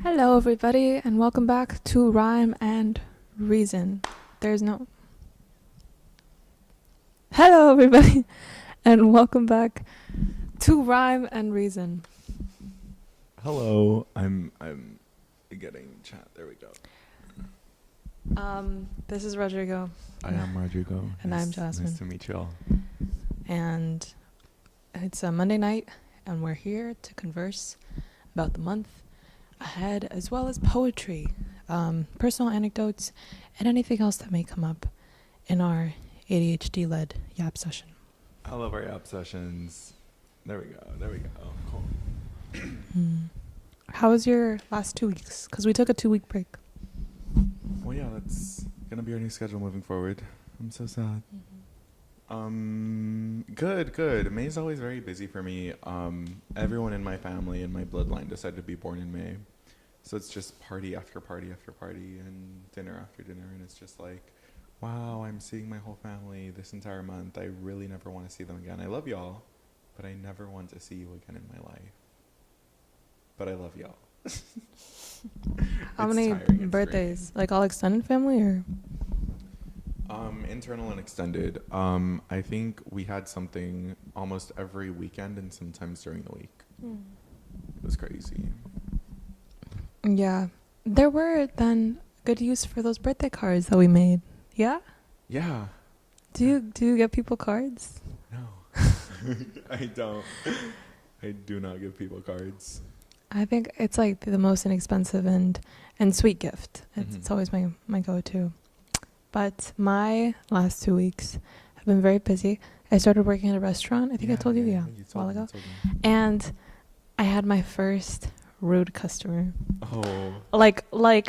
Hello, everybody, and welcome back to Rhyme and Reason. There's no. Hello, everybody, and welcome back to Rhyme and Reason. Hello, I'm getting chat. There we go. This is Rodrigo. I am Rodrigo. And I'm Jasmine. Nice to meet you all. And it's a Monday night, and we're here to converse about the month ahead, as well as poetry, personal anecdotes, and anything else that may come up in our ADHD-led yap session. I love our app sessions. There we go. Cool. How was your last 2 weeks? Because we took a 2-week break. Well, yeah, that's gonna be our new schedule moving forward. I'm so sad. Good. May is always very busy for me. Everyone in my family and my bloodline decided to be born in May. So it's just party after party after party and dinner after dinner. And it's just like, wow, I'm seeing my whole family this entire month. I really never want to see them again. I love y'all, but I never want to see you again in my life. But I love y'all. How many birthdays? Like all extended family or? Internal and extended. I think we had something almost every weekend and sometimes during the week. It was crazy. Yeah. There were then good use for those birthday cards that we made. Yeah? Yeah. Do you get people cards? No. I don't. I do not give people cards. I think it's like the most inexpensive and sweet gift. It's always my go-to. But my last 2 weeks have been very busy. I started working at a restaurant. I think I told you, a while ago. And I had my first rude customer. Oh. Like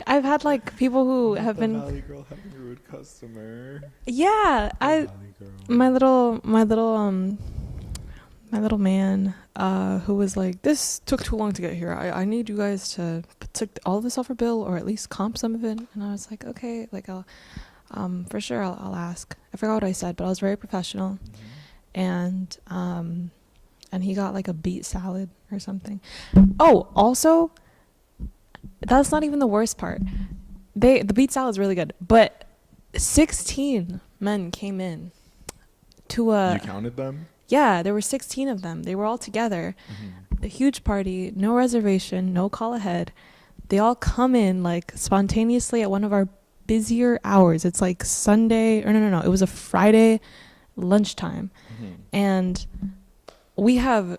I've had like people who have been. Valley girl having a rude customer. Yeah, my little man who was like, this took too long to get here. I need you guys to take all of this off for bill or at least comp some of it. And I was like, okay, like I'll for sure I'll ask. I forgot what I said, but I was very professional. And he got like a beet salad or something. Oh, also, that's not even the worst part. The beet salad is really good, but 16 men came in to a. You counted them? Yeah, there were 16 of them. They were all together. A huge party, no reservation, no call ahead. They all come in like spontaneously at one of our busier hours. It's like Sunday, or no. It was a Friday lunchtime. And we have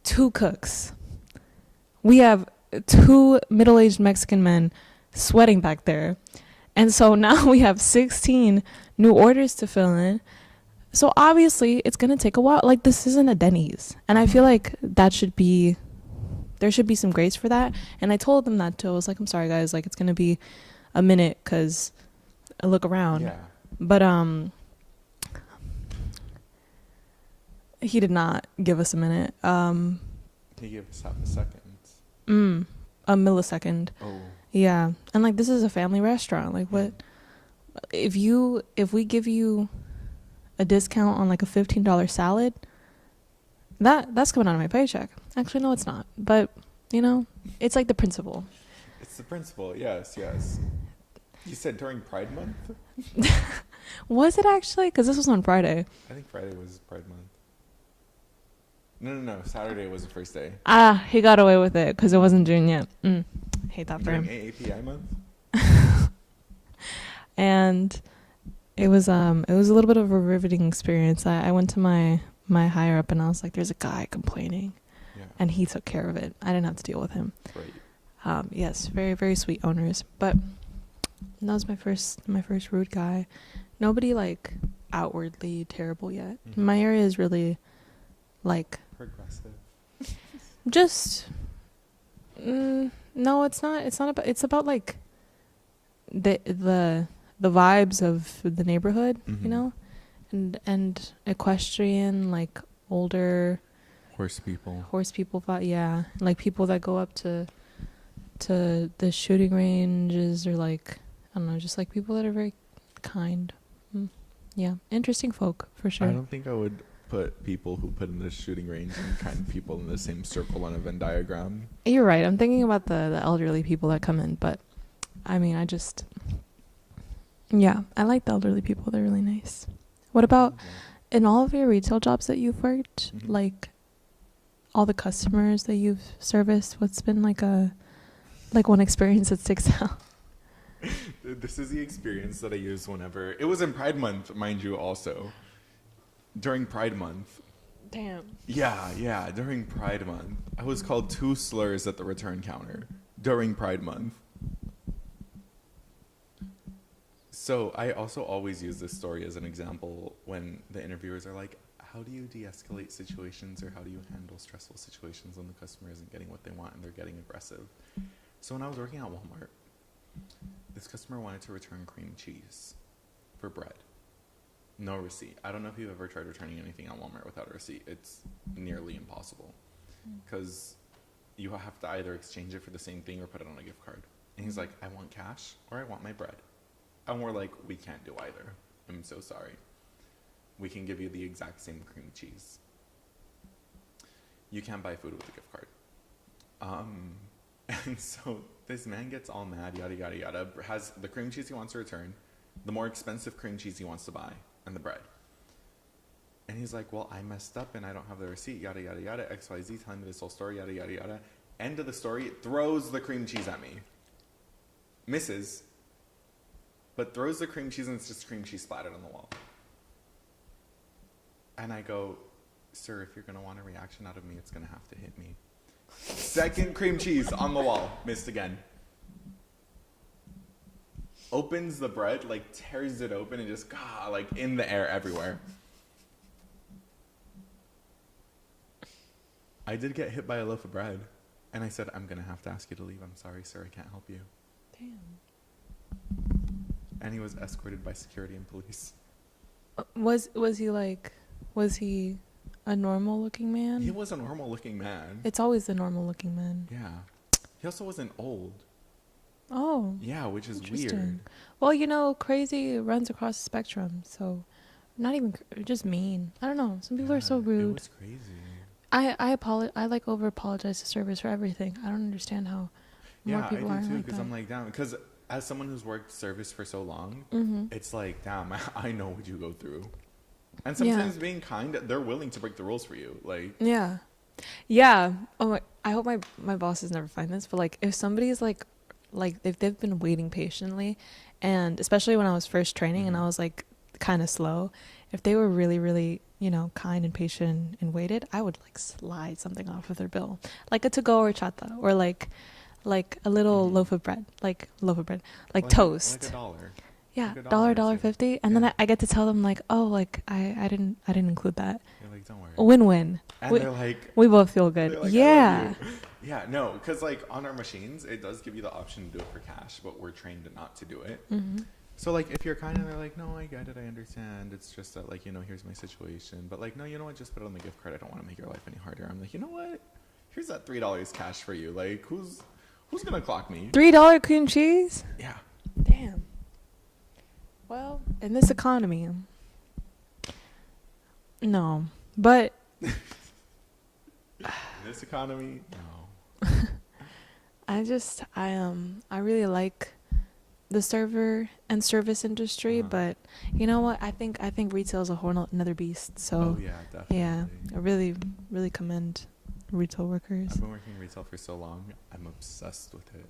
2 cooks. We have 2 middle-aged Mexican men sweating back there. And so now we have 16 new orders to fill in. So obviously it's going to take a while. Like, this isn't a Denny's. And I feel like there should be some grace for that. And I told them that too. I was like, I'm sorry guys, like it's going to be a minute because I look around. Yeah. But he did not give us a minute. He gave us half a second. A millisecond. Oh. Yeah. And like, this is a family restaurant. Like, what if we give you a discount on like a $15 salad, that's coming out of my paycheck. Actually, no, it's not. But it's like the principle. It's the principle. Yes. You said during Pride Month? Was it actually? Because this was on Friday. I think Friday was Pride Month. No. Saturday was the first day. He got away with it because it wasn't June yet. Hate that for him. During AAPI month? And it was a little bit of a riveting experience. I went to my higher up and I was like, there's a guy complaining. Yeah. And he took care of it. I didn't have to deal with him. Right. Yes, very, very sweet owners. But that was my first rude guy. Nobody like outwardly terrible yet. My area is really like progressive. Just no, it's not about, it's about like the vibes of the neighborhood, and equestrian, like older horse people yeah, like people that go up to the shooting ranges, or like, I don't know, just like people that are very kind. Yeah, interesting folk for sure. I don't think I would put people who put in the shooting range and kind people in the same circle on a Venn diagram. You're right. I'm thinking about the elderly people that come in, but I mean, yeah, I like the elderly people. They're really nice. What about in all of your retail jobs that you've worked, Mm-hmm. like all the customers that you've serviced? What's been like one experience that sticks out? This is the experience that I use whenever it was in Pride Month, mind you. Also, during Pride Month. Damn. Yeah, during Pride Month, I was called 2 slurs at the return counter during Pride Month. So I also always use this story as an example when the interviewers are like, how do you de-escalate situations, or how do you handle stressful situations when the customer isn't getting what they want and they're getting aggressive? So when I was working at Walmart, this customer wanted to return cream cheese for bread. No receipt. I don't know if you've ever tried returning anything at Walmart without a receipt. It's nearly impossible because you have to either exchange it for the same thing or put it on a gift card. And he's like, I want cash or I want my bread. And we're like, we can't do either. I'm so sorry. We can give you the exact same cream cheese. You can't buy food with a gift card. And so this man gets all mad, yada, yada, yada, has the cream cheese he wants to return, the more expensive cream cheese he wants to buy, and the bread. And he's like, well, I messed up and I don't have the receipt, yada, yada, yada, XYZ, telling me this whole story, yada, yada, yada. End of the story, throws the cream cheese at me. Misses, but throws the cream cheese and it's just cream cheese splattered on the wall. And I go, sir, if you're going to want a reaction out of me, it's going to have to hit me. Second cream cheese on the wall, missed again. Opens the bread, like tears it open and just, like in the air everywhere. I did get hit by a loaf of bread. And I said, I'm going to have to ask you to leave. I'm sorry, sir, I can't help you. Damn. And he was escorted by security and police. Was he a normal looking man? He was a normal looking man. It's always the normal looking man. Yeah. He also wasn't old. Oh. Yeah, which is Interesting. weird. Well, crazy runs across the spectrum. So, not even just mean. I don't know. Some people are so rude. It was crazy. I like over apologize to servers for everything. I don't understand how more people I aren't do too, like because that. I'm like, damn, because as someone who's worked service for so long, it's like, damn, I know what you go through. And sometimes being kind, they're willing to break the rules for you. Like, yeah. Oh, I hope my bosses never find this, but like if somebody's like if they've been waiting patiently, and especially when I was first training and I was like kind of slow, if they were really, really, kind and patient and waited, I would like slide something off of their bill, like a to-go or chata, or like a little loaf of bread, like toast. like $1. Yeah, like $1.50, and then I get to tell them like, oh, like I didn't include that. You're like, don't worry. Win-win. And they're like, we both feel good. like, Yeah. Yeah, no, because like on our machines, it does give you the option to do it for cash, but we're trained not to do it. So like if you're kind of, they're like, no, I get it, I understand. It's just that like, here's my situation. But like, no, you know what? Just put it on the gift card. I don't want to make your life any harder. I'm like, you know what? Here's that $3 cash for you. Like, who's gonna clock me? $3 cream cheese? Yeah. Damn. Well, in this economy, no. But In this economy, no. I really like the server and service industry, but you know what? I think retail is a whole another beast. So yeah, definitely. yeah, I really, really commend retail workers. I've been working retail for so long. I'm obsessed with it.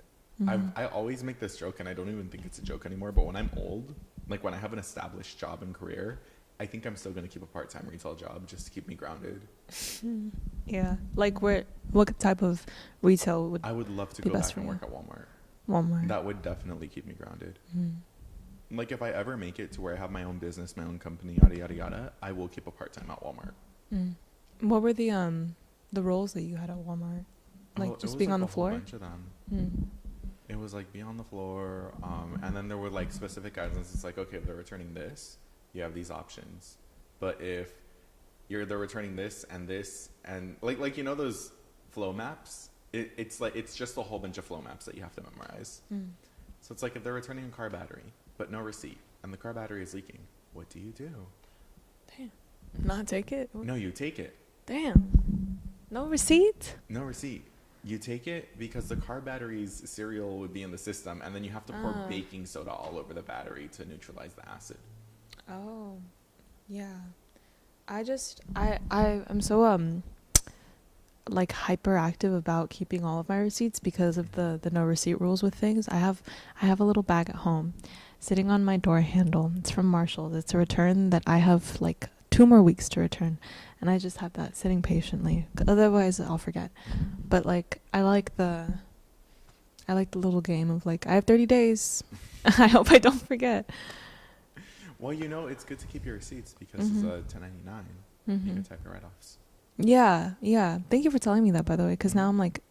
I always make this joke, and I don't even think it's a joke anymore, but when I'm old, like when I have an established job and career, I think I'm still going to keep a part-time retail job just to keep me grounded. Yeah. Like what type of retail would I would love to be go best back for and you? work at Walmart. Walmart. That would definitely keep me grounded. Like if I ever make it to where I have my own business, my own company, yada, yada, yada, I will keep a part-time at Walmart. What were the roles that you had at Walmart? Like just being on the floor? A bunch of them. It was like be on the floor, and then there were like specific guidelines. It's like, okay, if they're returning this, you have these options. But if they're returning this and like those flow maps, it's like it's just a whole bunch of flow maps that you have to memorize. So it's like if they're returning a car battery but no receipt and the car battery is leaking, what do you do? Damn. Not take it? No, you take it. Damn. No receipt? No receipt. You take it because the car battery's cereal would be in the system, and then you have to pour baking soda all over the battery to neutralize the acid. Oh, yeah. I'm so like hyperactive about keeping all of my receipts because of the no receipt rules with things. I have a little bag at home sitting on my door handle. It's from Marshall's. It's a return that I have like 2 more weeks to return, and I just have that sitting patiently. Otherwise, I'll forget. But like, I like the little game of like, I have 30 days. I hope I don't forget. Well, you know, it's good to keep your receipts because it's a 1099. You can type your write-offs. Yeah. Thank you for telling me that, by the way, because now I'm like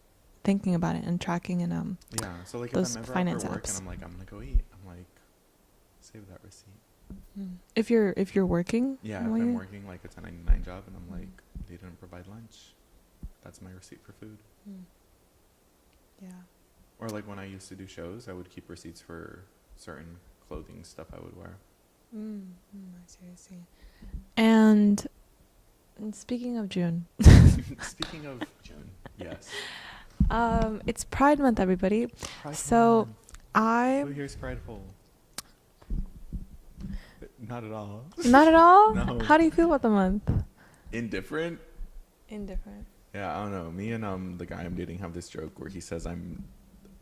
thinking about it and tracking and Yeah, so like those if I'm ever finance out for work apps. and I'm like, I'm gonna go eat, I'm like, save that receipt. If you're working, Yeah, if I'm working like a 1099 job and I'm like, they didn't provide lunch, that's my receipt for food. Yeah. Or like when I used to do shows, I would keep receipts for certain clothing stuff I would wear. I see. And speaking of June. Speaking of June, yes. It's Pride Month, everybody. Pride so Month. Who here's prideful? Not at all. Not at all? No. How do you feel about the month? Indifferent? Indifferent. Yeah, I don't know. Me and the guy I'm dating have this joke where he says I'm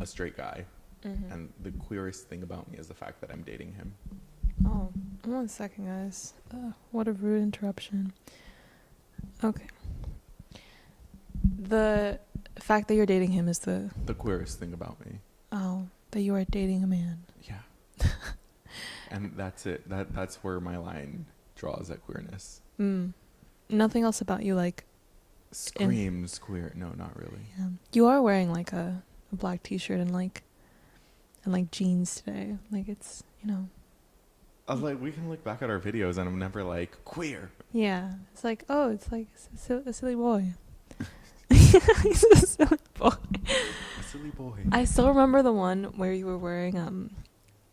a straight guy. And the queerest thing about me is the fact that I'm dating him. Oh, 1 second, guys. What a rude interruption. Okay. The fact that you're dating him is the queerest thing about me. Oh, that you are dating a man. Yeah. And that's it. That's where my line draws at queerness. Nothing else about you like screams queer. No, not really. Yeah. You are wearing like a black t-shirt and like jeans today. Like it's, you know. Like we can look back at our videos and I'm never like queer. Yeah. It's like, oh, it's like a silly boy. He's a silly boy. A silly boy. I still remember the one where you were wearing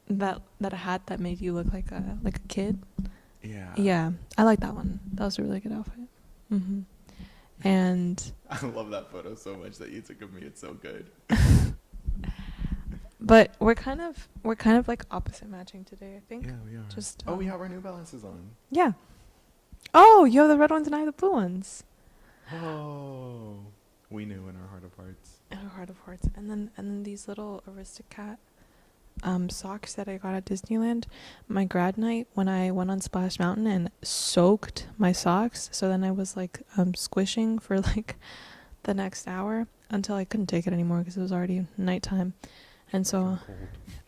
that hat that made you look like a kid. Yeah. Yeah. I like that one. That was a really good outfit. And I love that photo so much that you took of me. It's so good. But we're kind of like opposite matching today, I think. Yeah, we are. Just we have our New Balances on. Yeah. Oh, you have the red ones and I have the blue ones. Oh, we knew in our heart of hearts. In our heart of hearts, and then these little Aristocat socks that I got at Disneyland. My grad night when I went on Splash Mountain and soaked my socks. So then I was like squishing for like the next hour until I couldn't take it anymore because it was already nighttime. And so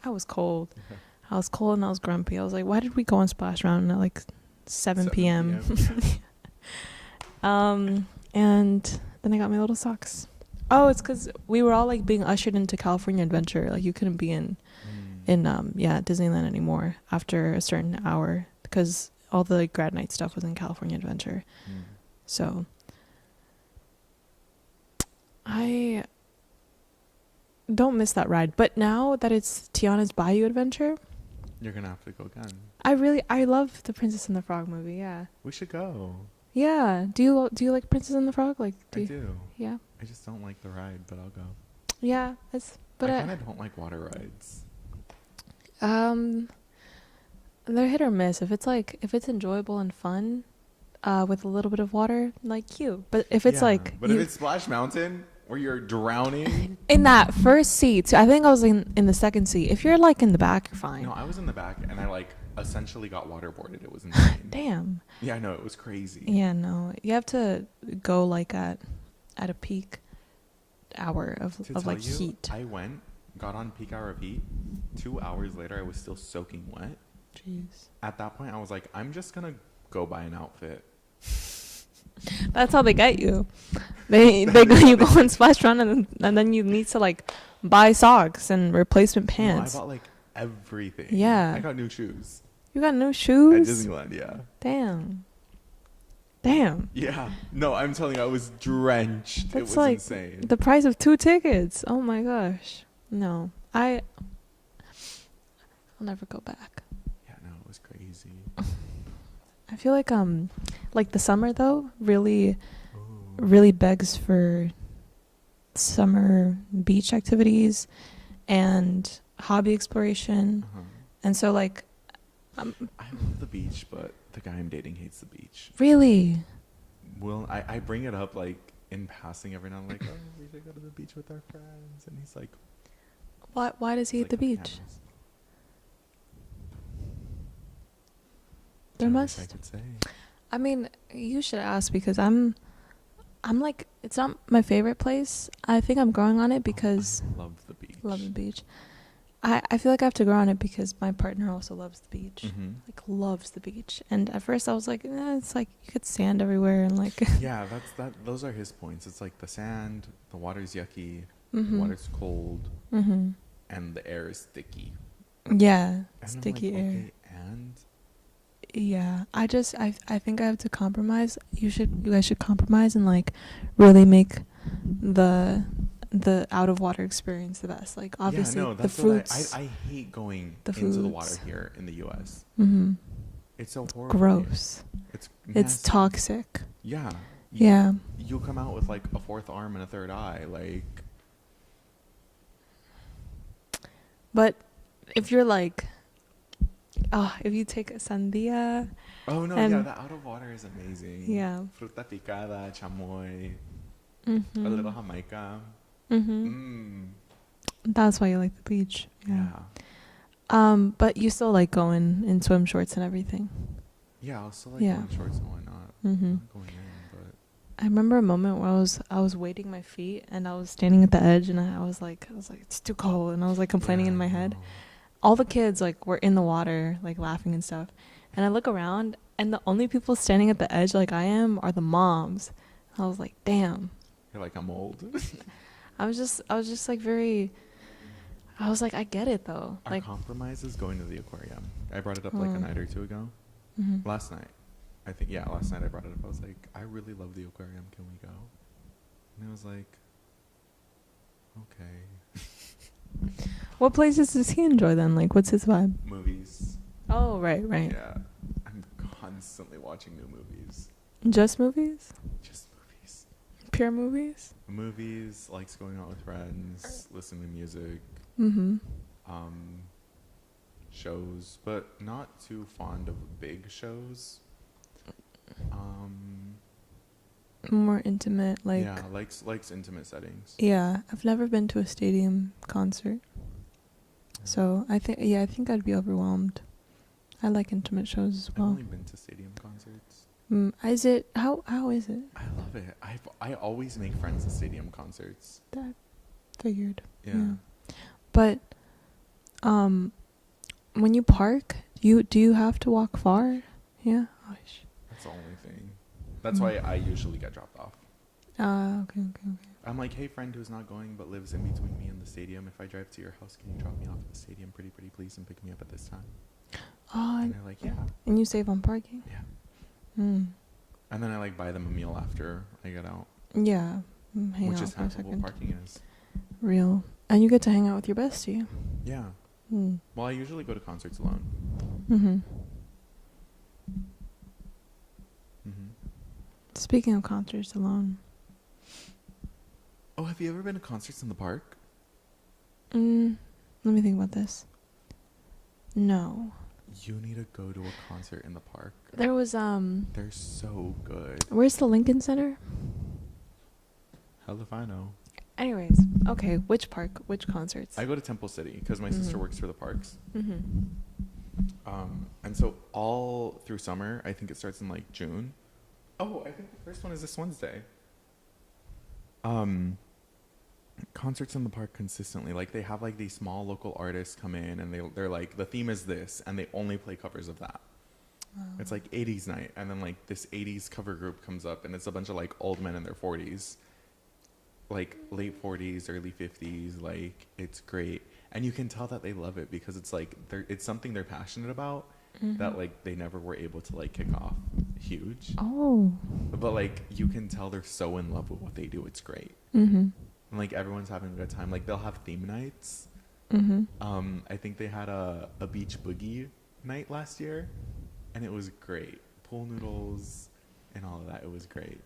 I was cold. Yeah. I was cold and I was grumpy. I was like, why did we go on Splash Mountain at like 7 p.m.? And then I got my little socks. Oh, it's because we were all like being ushered into California Adventure. Like you couldn't be in Disneyland anymore after a certain hour because all the grad night stuff was in California Adventure. So I don't miss that ride. But now that it's Tiana's Bayou Adventure, you're gonna have to go again. I love the Princess and the Frog movie. Yeah, we should go. Yeah. Do you like Princess and the Frog? Like, I do. Yeah. I just don't like the ride, but I'll go. Yeah, I kind of don't like water rides. They're hit or miss. If it's enjoyable and fun, with a little bit of water, like cute. But if it's if it's Splash Mountain where you're drowning in that first seat, I think I was in the second seat. If you're like in the back, you're fine. No, I was in the back and I like essentially got waterboarded. It was insane. Damn. Yeah, I know, it was crazy. Yeah, no, you have to go like at a peak hour of like heat. I got on peak hour of heat. 2 hours later, I was still soaking wet. Jeez. At that point, I was like, I'm just gonna go buy an outfit. That's how they get you. They you go on Splash Run and then you need to like buy socks and replacement pants. No, I bought like everything. Yeah. I got new shoes. You got new shoes? At Disneyland, yeah. Damn. Yeah. No, I'm telling you, I was drenched. That's it was like insane. The price of 2 tickets. Oh my gosh. No. I'll never go back. Yeah, no, it was crazy. I feel like Like the summer though, really Ooh. really begs for summer beach activities and hobby exploration. Uh-huh. And so like I love the beach, but the guy I'm dating hates the beach. really, Well, I bring it up like in passing every now and then, like, oh, we should go to the beach with our friends, and he's like, why does he he's hate like, the "Cut beach? cameras." There I wish I must. could say. I mean, you should ask because I'm like it's not my favorite place. I think I'm growing on it because I love the beach. love the beach. I feel like I have to grow on it because my partner also loves the beach. Mm-hmm. Like loves the beach. And at first I was like, it's like you get sand everywhere and like Yeah, those are his points. It's like the sand, the water's yucky, the mhm. water's cold, Mhm. and the air is sticky. Yeah, And sticky I'm like, air. okay, and Yeah, I think I have to compromise. You guys should compromise and like really make the out of water experience the best. Like obviously yeah, no, the that's fruits, what I hate going the into the water foods. here in the U.S. Mhm. It's so horrible. Gross. It's It's nasty. toxic. Yeah. Yeah. You'll come out with like a fourth arm and a third eye, like. But if you're like, if you take a sandia, Oh no, and yeah, the out of water is amazing. yeah. Fruta picada, chamoy, Mhm. a little Jamaica. Mhm. That's why you like the beach. Yeah. Yeah. But you still like going in swim shorts and everything. Yeah, I'll still like Yeah. going shorts and whatnot. Mhm. Not going in, but I remember a moment where I was weighting my feet and I was standing at the edge and I was like it's too cold and I was like complaining yeah, in my I head. know. All the kids like were in the water like laughing and stuff. And I look around and the only people standing at the edge like I am are the moms. I was like, "Damn." You're like, I'm old. I was just like very I was like, I get it though. Our Like compromise is going to the aquarium. I brought it up like a night or two ago. mhm. Last night. I think, yeah, last night I brought it up. I was like, I really love the aquarium. Can we go? And it was like, okay. What places does he enjoy then? Like what's his vibe? Movies. Oh, right. Yeah. I'm constantly watching new movies. Just movies? Just movies. Pure movies? Movies, likes going out with friends, listening to music, Mhm. shows, but not too fond of big shows. More intimate, like yeah, likes intimate settings. yeah. I've never been to a stadium concert, so I think I'd be overwhelmed. I like intimate shows as I've well. only been to stadium concerts. Is it how is it? I love it. I always make friends at stadium concerts. That figured. Yeah. But when you park, do you have to walk far? Yeah. Oh, That's the only thing. That's why I usually get dropped off. Okay. I'm like, hey, friend who's not going but lives in between me and the stadium, if I drive to your house, can you drop me off at the stadium pretty please and pick me up at this time? Oh, And they're like, yeah. and you save on parking? Yeah. Mm. And then I like buy them a meal after I get out, Yeah. Hang which out is for a half of what second. parking is. Real. And you get to hang out with your bestie. Yeah. Mm. Well, I usually go to concerts alone. Mhm. Mm-hmm. Speaking of concerts alone. Oh, have you ever been to concerts in the park? Let me think about this. No. You need to go to a concert in the park. There was They're so good. where's the Lincoln Center? Hell if I know. Anyways, okay, which park? Which concerts? I go to Temple City because my sister Mhm. works for the parks. Mhm. And so all through summer, I think it starts in like June. Oh, I think the first one is this Wednesday. Concerts in the park consistently. Like they have like these small local artists come in and they're like, the theme is this, and they only play covers of that. Wow. It's like 80s night, and then like this 80s cover group comes up, and it's a bunch of like old men in their 40s, like late 40s, early 50s. Like it's great, and you can tell that they love it because it's like it's something they're passionate about that like they never were able to like kick off huge. Oh. But like you can tell they're so in love with what they do. It's great, Mhm. and like everyone's having a good time. Like they'll have theme nights. Mhm. I think they had a beach boogie night last year, and it was great. Pool noodles, and all of that. It was great.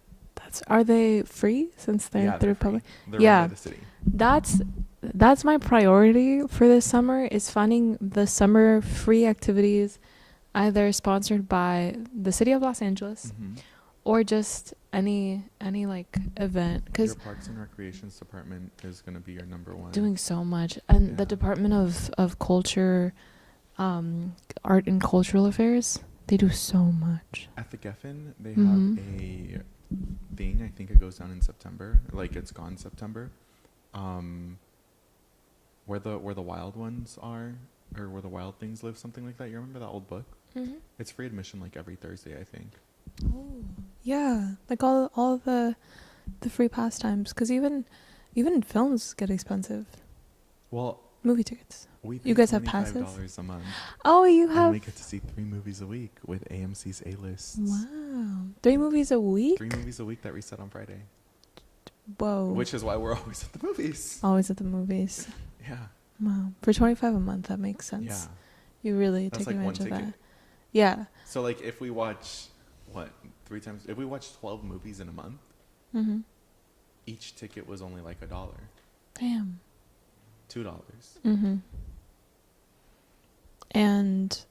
Are they free since they're through free. public? They're Yeah. run by the city. That's my priority for this summer, is finding the summer free activities, either sponsored by the city of Los Angeles or just any like event, because your Parks and Recreations department is going to be your number one. doing so much, and the Department of Culture, Art and Cultural Affairs, they do so much. At the Geffen, they have a thing. I think it goes down in September. Like, it's gone September. Where the wild ones are, or where the wild things live, something like that. You remember that old book? It's free admission like every Thursday, I think. Oh, yeah, like all the free pastimes, because even films get expensive. Well, movie tickets. You guys have passes? $25 a month. Oh, you have. And we get to see 3 movies a week with AMC's A-lists. Wow, 3 movies a week. 3 movies a week that reset on Friday. Whoa. Which is why we're always at the movies. Always at the movies. Yeah. Wow, for $25 a month, that makes sense. Yeah. You really That's take like advantage one of ticket. that. Yeah. So, like, if we watch, 3 times? If we watch 12 movies in a month, each ticket was only like $1. Damn. $2. And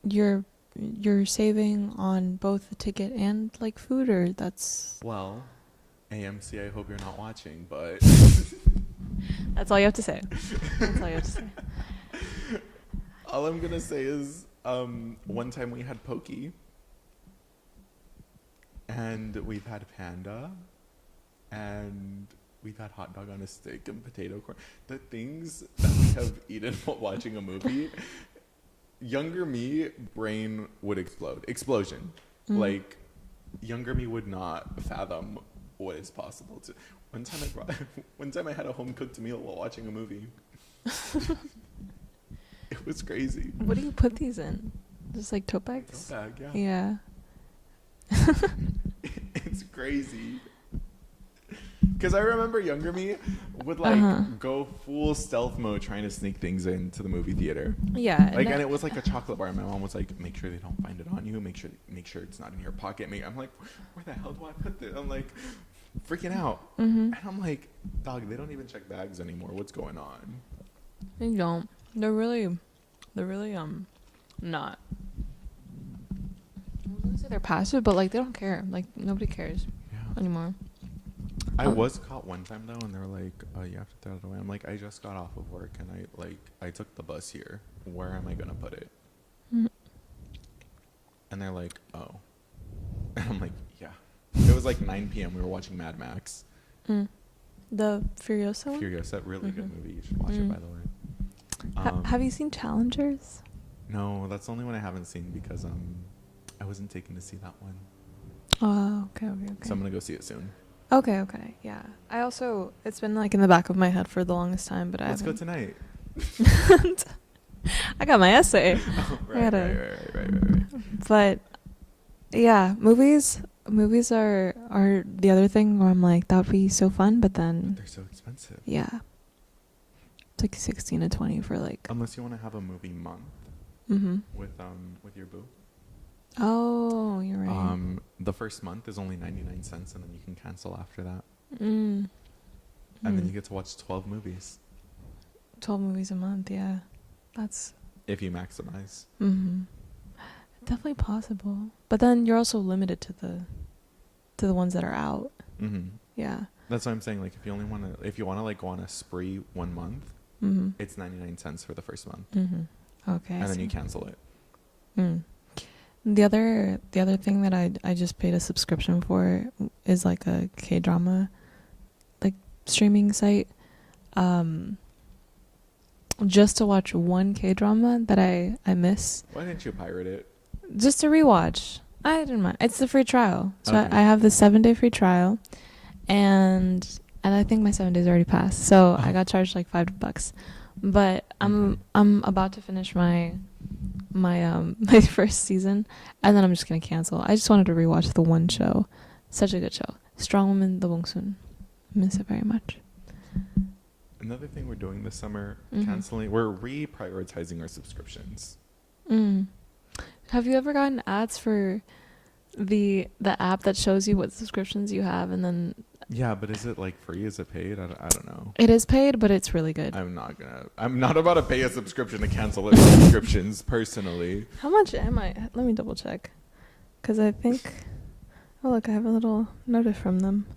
you're saving on both the ticket and like food, or that's... Well, AMC, I hope you're not watching, but... That's all you have to say. That's all you have to say. All I'm going to say is, one time we had Pokey, and we've had Panda, and we've had hot dog on a stick and potato corn. The things that we have eaten while watching a movie, younger me, brain would explode. Explosion. Like, younger me would not fathom what is possible to... One time I had a home-cooked meal while watching a movie. It was crazy. What do you put these in? Just like tote bags? Tote bag, yeah. Yeah. It's crazy. Because I remember younger me would go full stealth mode trying to sneak things into the movie theater. Yeah. Like, and it was like a chocolate bar. And my mom was like, make sure they don't find it on you. Make sure it's not in your pocket. I'm like, where the hell do I put this? I'm like freaking out. And I'm like, dog, they don't even check bags anymore. What's going on? They don't. They're really not. I wouldn't say they're passive, but like they don't care. Like nobody cares anymore. I was caught one time though, and they were like, "Oh, you have to throw it away." I'm like, "I just got off of work, and I took the bus here. Where am I gonna put it?" And they're like, "Oh," and I'm like, "Yeah." It was like 9 p.m. We were watching Mad Max. The Furiosa one? Furiosa, really good movie. You should watch it, by the way. Have you seen Challengers? No, that's the only one I haven't seen because I wasn't taken to see that one. Oh, okay. So I'm gonna go see it soon. Okay, yeah. I also, it's been like in the back of my head for the longest time, but Let's go tonight. I got my essay. Oh, right. But yeah, movies are the other thing where I'm like, that would be so fun, but then they're so expensive. Yeah. It's like 16 to 20 for like... Unless you want to have a movie month with your boo. Oh, you're right. The first month is only 99 cents, and then you can cancel after that. And then you get to watch 12 movies. 12 movies a month, yeah. That's... If you maximize. Definitely possible. But then you're also limited to the ones that are out. Yeah. That's what I'm saying. Like, if you want to like go on a spree 1 month, it's 99 cents for the first month. Okay. And then you cancel it. The other thing that I just paid a subscription for is like a K-drama like streaming site. Just to watch one K-drama that I miss. Why didn't you pirate it? Just to rewatch. I didn't mind. It's the free trial. So okay. I have the 7-day free trial, and I think my 7 days already passed. So I got charged like $5. But I'm about to finish my first season, and then I'm just gonna cancel. I just wanted to rewatch the one show. Such a good show. Strong Woman, The Bongsun. Miss it very much. Another thing we're doing this summer, we're reprioritizing our subscriptions. Have you ever gotten ads for the app that shows you what subscriptions you have, and then Yeah, but is it like free? Is it paid? I don't know. it is paid, but it's really good. I'm not about to pay a subscription to cancel other subscriptions personally. How much am I? Let me double check. Because I think... Oh, look, I have a little notice from them.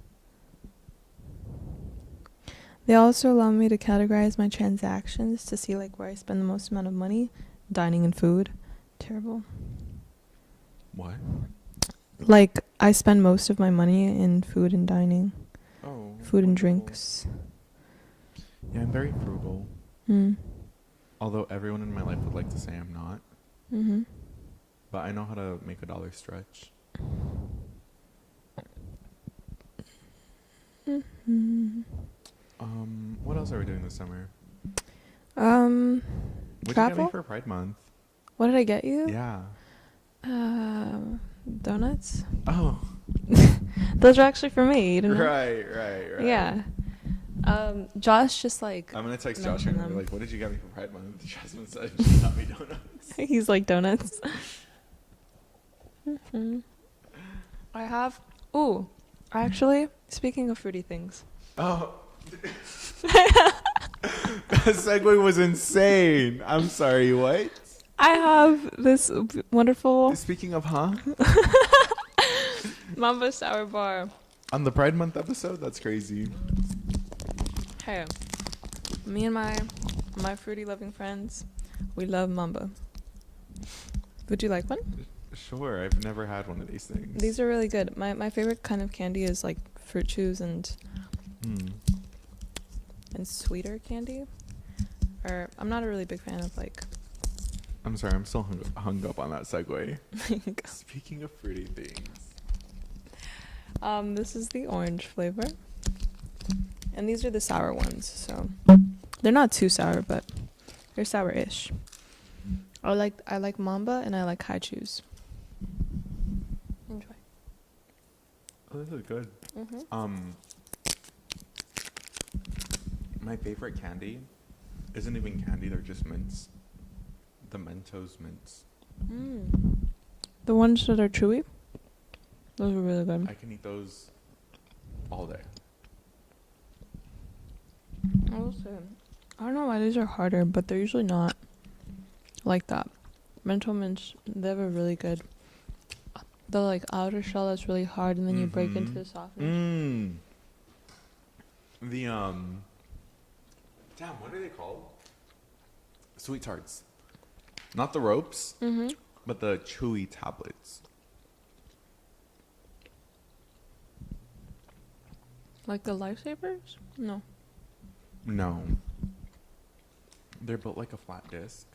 They also allow me to categorize my transactions to see like where I spend the most amount of money. Dining and food. Terrible. What? Like, I spend most of my money in food and dining. Oh. Food and wonderful. drinks. Yeah, I'm very frugal. Mm. Although everyone in my life would like to say I'm not. Mm-hmm. But I know how to make a dollar stretch. Mm-hmm. What else are we doing this summer? Travel? What did you get me for Pride Month? What did I get you? Yeah. Donuts. Oh. Those are actually for me. You didn't know? Right. Yeah. Josh just like... I'm gonna text Josh mention and be them. like, "What did you get me for Pride Month?" Jasmine said she got me donuts. He's like donuts. Mm-hmm. I have... Ooh. Actually, speaking of fruity things. Oh. That segue was insane. I'm sorry, what? I have this wonderful Speaking of Mamba Sour Bar. on the Pride Month episode? That's crazy. Hey, me and my fruity loving friends, we love Mamba. Would you like one? Sure, I've never had one of these things. These are really good. My favorite kind of candy is like fruit chews and sweeter candy. Or I'm not a really big fan of like... I'm sorry, I'm still hung up on that segue. Speaking of fruity things. This is the orange flavor. And these are the sour ones, so they're not too sour, but they're sour-ish. I like Mamba and I like high chews. Enjoy. Oh, this is good. Mm-hmm. My favorite candy isn't even candy, they're just mints. The Mentos mints. The ones that are chewy? Those are really good. I can eat those all day. I will say, I don't know why these are harder, but they're usually not like that. Mental mints, they have a really good... The like outer shell that's really hard, and then you break into the softness. The damn, what are they called? Sweet tarts. Not the ropes, but the chewy tablets. Like the Lifesavers? No. No. They're built like a flat disc.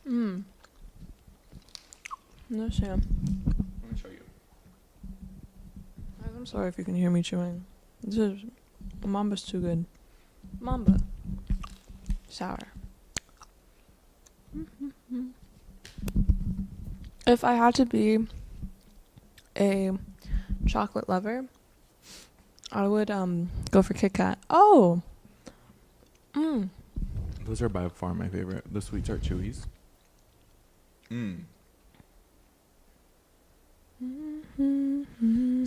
No shame. Let me show you. I'm sorry if you can hear me chewing. This is... Mamba's too good. Mamba. Sour. If I had to be a chocolate lover, I would go for Kit Kat. Oh! Those are by far my favorite. The sweet tart chewies.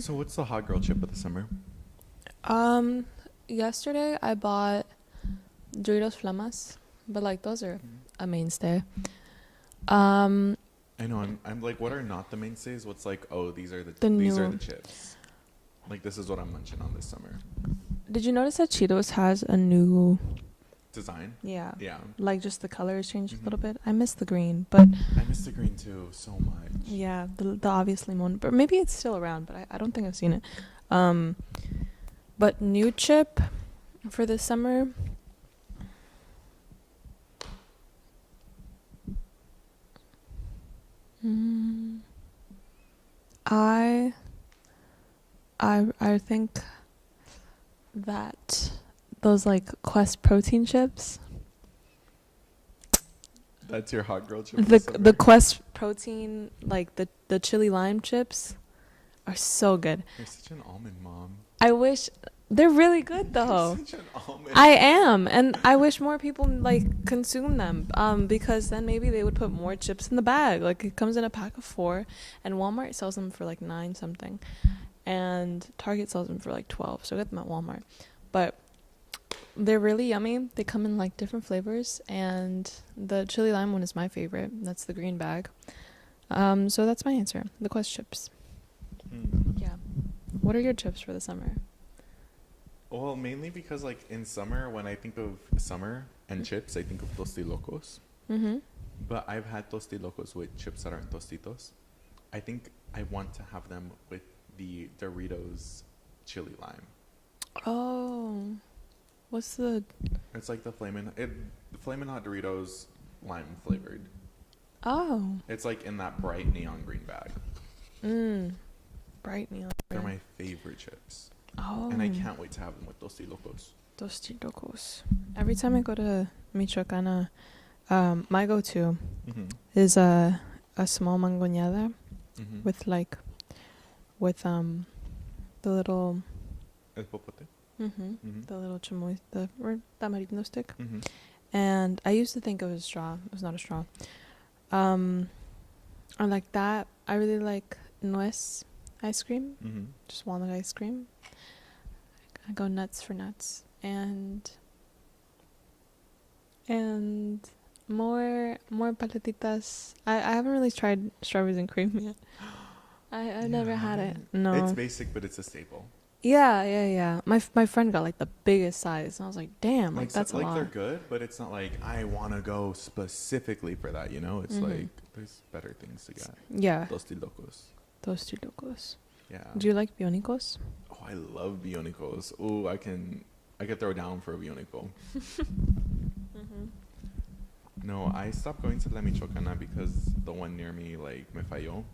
So what's the hot girl chip of the summer? Yesterday I bought Doritos Flamas, but like those are a mainstay. I know. I'm like, what are not the mainstays? What's like? Oh, these are the chips. Like this is what I'm munching on this summer. Did you notice that Cheetos has a new Design? Yeah. Yeah. Like just the color has changed a little bit. I miss the green, but I miss the green too so much. yeah, the obvious lemon, but maybe it's still around, but I don't think I've seen it. But new chip for this summer. I think that those like Quest protein chips. That's your hot girl chip. This summer? The Quest protein, like the chili lime chips, are so good. You're such an almond mom. I wish They're really good though. You're such an almond. I am, and I wish more people like consume them. Because then maybe they would put more chips in the bag. Like it comes in a pack of 4, and Walmart sells them for like 9 something, and Target sells them for like 12. So get them at Walmart, but they're really yummy. They come in like different flavors, and the chili lime one is my favorite. That's the green bag. So that's my answer. The Quest chips. Yeah. What are your chips for the summer? Well, mainly because like in summer, when I think of summer and chips, I think of tostilocos. Mm-hmm. But I've had tostilocos with chips that aren't tostitos. I think I want to have them with the Doritos chili lime. Oh, what's the? It's like the Flamin' Hot Doritos lime flavored. Oh. It's like in that bright neon green bag. Bright neon. They're my favorite chips. Oh. And I can't wait to have them with tostilocos. Tostilocos. Every time I go to Michoacana, my go-to Mm-hmm. is a small mangoñada Mm-hmm. with the little El popote. the little chamoy, the tamarindo stick. Mm-hmm. And I used to think it was a straw. It was not a straw. I like that. I really like nuez ice cream, Mm-hmm. just walnut ice cream. I go nuts for nuts, and more paletitas. I haven't really tried strawberries and cream yet. I've never had it. No. It's basic, but it's a staple. Yeah. My friend got like the biggest size, and I was like, damn, like that's a lot. They're good, but it's not like I want to go specifically for that. You know, it's like there's better things to get. Yeah. Tostilocos. Yeah. Do you like bionicos? Oh, I love bionicos. Oh, I could throw down for a bionico. No, I stopped going to La Michoacana because the one near me like me falló,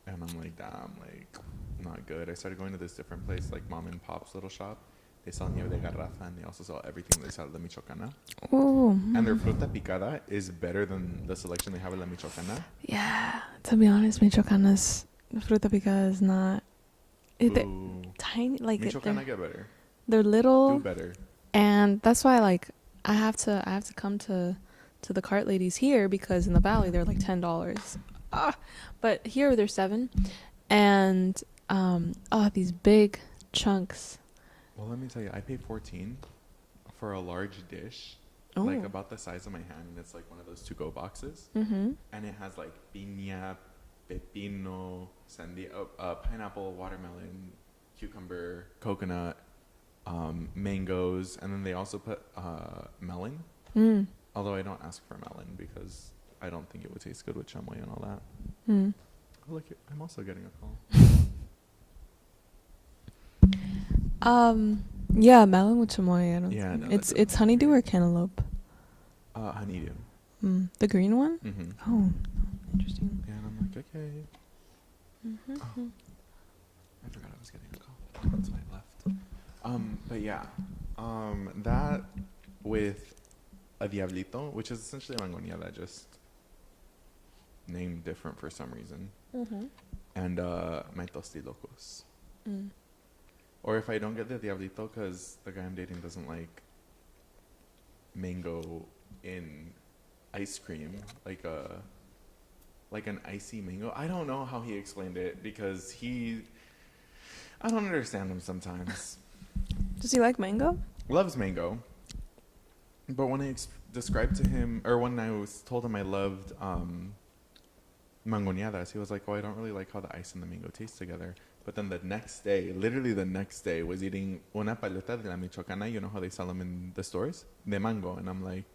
and I'm like, damn, like not good. I started going to this different place, like mom and pop's little shop. They sell nieve de garrafa, and they also sell everything they sell at La Michoacana. Oh. And their fruta picada is better than the selection they have at La Michoacana. Yeah, to be honest, Michoacana's fruta picada is not. They're tiny, like Michoacana get better. They're little. Do better. And that's why, like, I have to come to the cart ladies here, because in the valley they're like $10. But here they're $7, and these big chunks. Well, let me tell you, I paid $14 for a large dish, like about the size of my hand, and it's like one of those to-go boxes. And it has like piña, pepino, sandia, pineapple, watermelon, cucumber, coconut, mangoes, and then they also put melon. Although I don't ask for melon because I don't think it would taste good with chamoy and all that. Oh, look, I'm also getting a call. Yeah, melon with chamoy. I don't. Yeah, think. no, It's honeydew or cantaloupe. Honeydew. The green one. Oh, interesting. Yeah, and I'm like, okay. Oh, I forgot I was getting a call. That's why I left. But yeah, that with a diablito, which is essentially mangoñada, just named different for some reason, and my tostilocos. Or if I don't get the diablito because the guy I'm dating doesn't like mango in ice cream, like an icy mango. I don't know how he explained it because I don't understand him sometimes. Does he like mango? Loves mango. But when I described to him, or when I told him I loved mangoñadas, he was like, oh, I don't really like how the ice and the mango taste together. But then the next day, literally the next day, was eating una paleta de la Michoacana. You know how they sell them in the stores? De mango. And I'm like,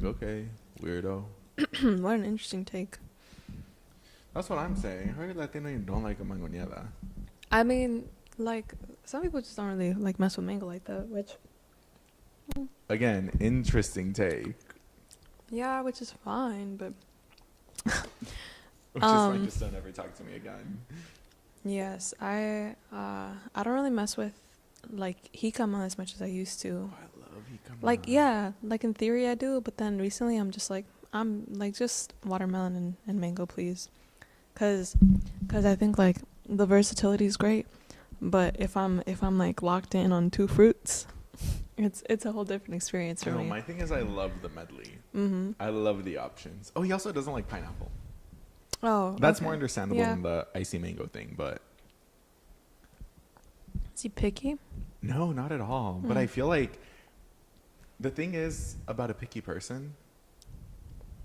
okay, weirdo. What an interesting take. That's what I'm saying. How are you Latino and you don't like a mangoñada? I mean, like, some people just don't really like mess with mango like that, which... Again, interesting take. Yeah, which is fine, but... Which is why just don't ever talk to me again. Yes, I don't really mess with, like, jicama as much as I used to. Oh, I love jicama. Like, yeah, like in theory I do, but then recently I'm like, just watermelon and mango, please. Because I think, like, the versatility is great. But if I'm like locked in on 2 fruits, it's a whole different experience for No, me. my thing is I love the medley. Mm-hmm. I love the options. Oh, he also doesn't like pineapple. Oh, That's okay. more understandable Yeah. than the icy mango thing, but Is he picky? no, not at all. But Mm. I feel like the thing is about a picky person,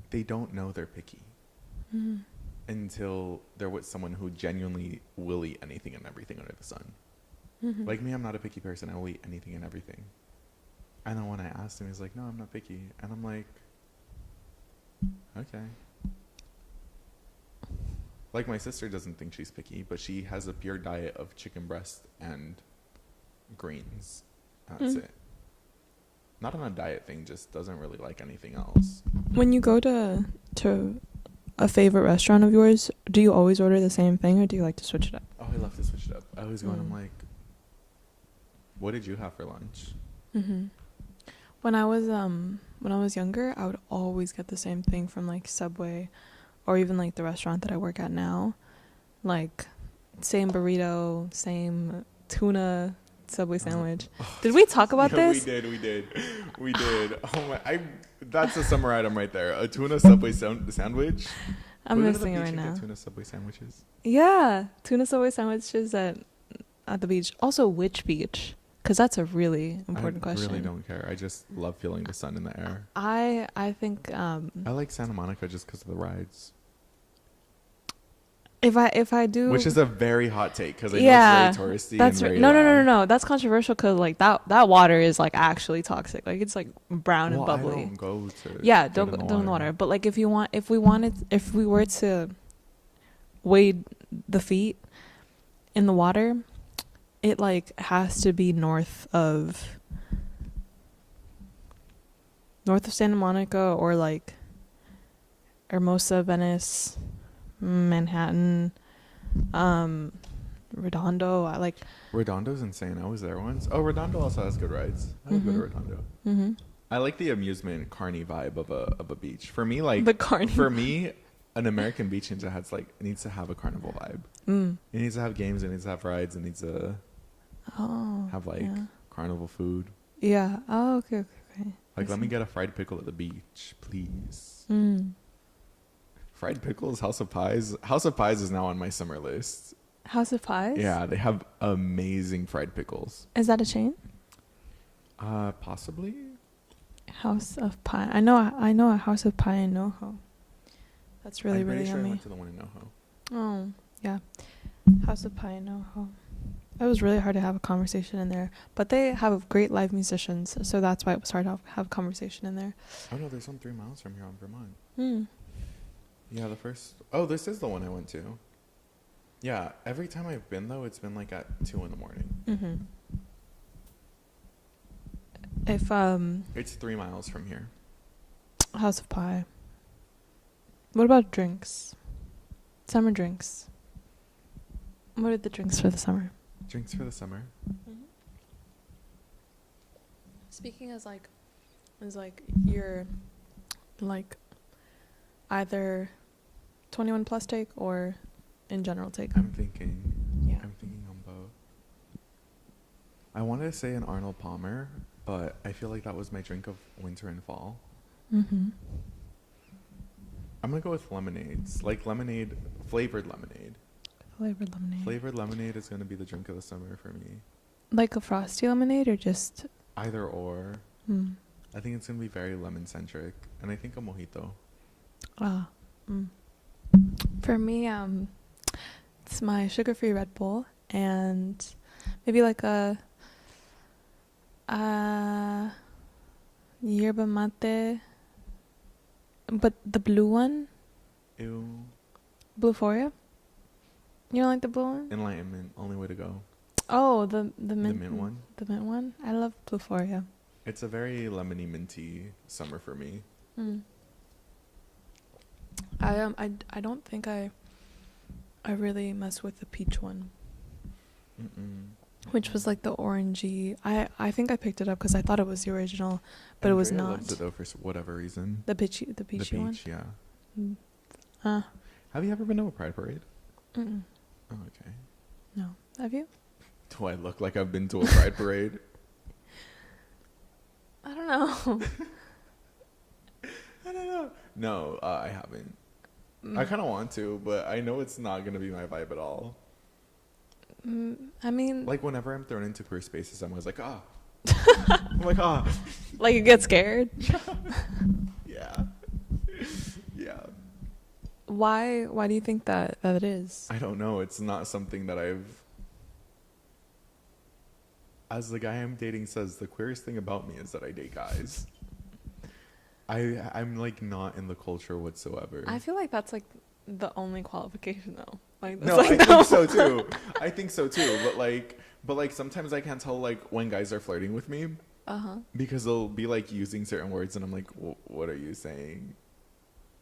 they don't know they're picky Mm-hmm. until they're with someone who genuinely will eat anything and everything under the sun. Mm-hmm. Like me, I'm not a picky person. I will eat anything and everything. And then when I asked him, he's like, no, I'm not picky. And I'm like, okay. Like my sister doesn't think she's picky, but she has a pure diet of chicken breast and greens. That's it. Not on a diet thing, just doesn't really like anything else. When you go to a favorite restaurant of yours, do you always order the same thing or do you like to switch it up? Oh, I love to switch it up. I always go and I'm like, what did you have for lunch? Mm-hmm. When I was younger, I would always get the same thing from like Subway or even like the restaurant that I work at now. Like same burrito, same tuna Subway sandwich. Did we talk about this? We did. Oh my! That's a summer item right there. A tuna Subway sandwich. I'm Go to the missing it beach right and now. get tuna Subway sandwiches. Yeah, tuna Subway sandwiches at the beach. Also, which beach? Because that's a really important question. I really don't care. I just love feeling the sun in the air. I think I like Santa Monica just because of the rides. if I do, Which is a very hot take because I yeah, know it's very touristy. that's and very no. That's controversial because like that water is like actually toxic. Like it's like brown and bubbly. I don't go to. Yeah, get don't in go the in the water. But like if we were to wade the feet in the water, it like has to be north of Santa Monica or like Hermosa, Venice, Manhattan, Redondo. I like Redondo's insane. I was there once. Oh, Redondo also has good rides. I would go to Redondo. Mm-hmm. I like the amusement carny vibe of a beach. For me, like The carny. For me, an American beach needs to have a carnival vibe. It needs to have games. It needs to have rides. It needs to have like carnival food. Yeah. Oh, okay. Like, let me get a fried pickle at the beach, please. Fried pickles, House of Pies. House of Pies is now on my summer list. House of Pies? Yeah, they have amazing fried pickles. Is that a chain? Possibly. House of Pie. I know a House of Pie in NoHo. That's really, really I'm pretty sure I yummy. went to the one in NoHo. Oh, yeah. House of Pie in NoHo. It was really hard to have a conversation in there. But they have great live musicians, so that's why it was hard to have a conversation in there. Oh, no, there's one 3 miles from here on Vermont. Yeah, this is the one I went to. Yeah, every time I've been, though, it's been like at 2 in the morning. If, It's 3 miles from here. House of Pie. What about drinks? Summer drinks. What are the drinks for the summer? Drinks for the summer. Speaking as like you're like either 21 plus take or in general take. I'm thinking on both. I wanted to say an Arnold Palmer, but I feel like that was my drink of winter and fall. I'm gonna go with lemonades, like flavored lemonade. Flavored lemonade. Flavored lemonade is gonna be the drink of the summer for me. Like a frosty lemonade or just Either or. I think it's gonna be very lemon centric, and I think a mojito. For me, it's my sugar-free Red Bull and maybe like a yerba mate, but the blue one. Ew. Blueforia. You don't like the blue one? Enlightenment, only way to go. Oh, the mint. The mint one. The mint one. I love Blueforia. It's a very lemony minty summer for me. I don't think I really mess with the peach one. Which was like the orangey. I think I picked it up because I thought it was the original, but it was not. Loves it though for whatever reason. The peachy one. Yeah. Have you ever been to a Pride Parade? Mm-mm. Oh, okay. No. Have you? Do I look like I've been to a pride parade? I don't know. I don't know. No, I haven't. I kind of want to, but I know it's not going to be my vibe at all. I mean, Like, whenever I'm thrown into queer spaces, I'm always like, ah. I'm like, ah. like you get scared. Yeah. Yeah. Why do you think that it is? I don't know. It's not something that I've... As the guy I'm dating says, the queerest thing about me is that I date guys. I'm like not in the culture whatsoever. I feel like that's like the only qualification though. Like, that's No, like I think so too. I think so too. But like sometimes I can't tell like when guys are flirting with me. Because they'll be like using certain words and I'm like, what are you saying?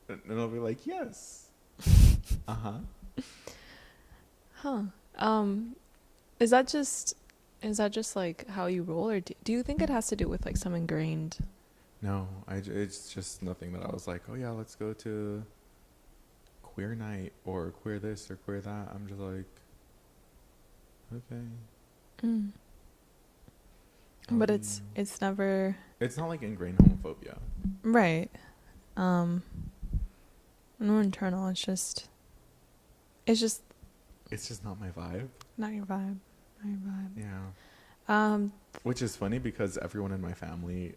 And I'll be like, yes. Huh. Is that just like how you roll, or do you think it has to do with like some ingrained? No, it's just nothing that I was like, oh yeah, let's go to queer night or queer this or queer that. I'm just like, okay. But it's never... It's not like ingrained homophobia. Right. No internal. It's just not my vibe. not your vibe. Not your vibe. Yeah. Which is funny because everyone in my family